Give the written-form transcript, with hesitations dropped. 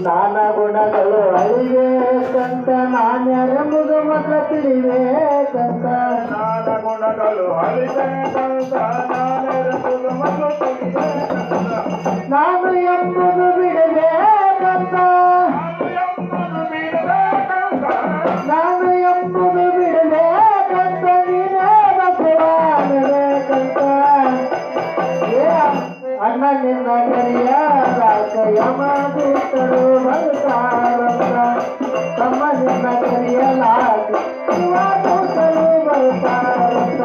ನಾನ ಗುಣಗಳು ಅಳಿಬೇಕಂತ ನಾನ್ಯಾರೆಂಬುದು ಮಾತ್ರ ತಿಳಿಬೇಕಂತ ನಾನ ಗುಣಗಳು ಅಳಿಬೇಕಂತ ನಾನೆಂಬುದು ಮಾತ್ರ ತಿಳಿಬೇಕಂತ ನಾನು ಎಂಬುದು ಬಿಡಬೇಕಂತ ನಾನು ಎಂಬುದು ಬಿಡಬೇಕಂತ ನೀನೇ ಬಸವಾಗಬೇಕಂತ ಅಣ್ಣ ನಿನ್ನ ಕರಿಯ ಯಮದೂತರು ಬರ್ತಾರಂತ ತಮ್ಮ ನಿನ್ನ ಕರಿಯಲಾಗ ಶಿವದೂತರು ಬರ್ತಾರಂತ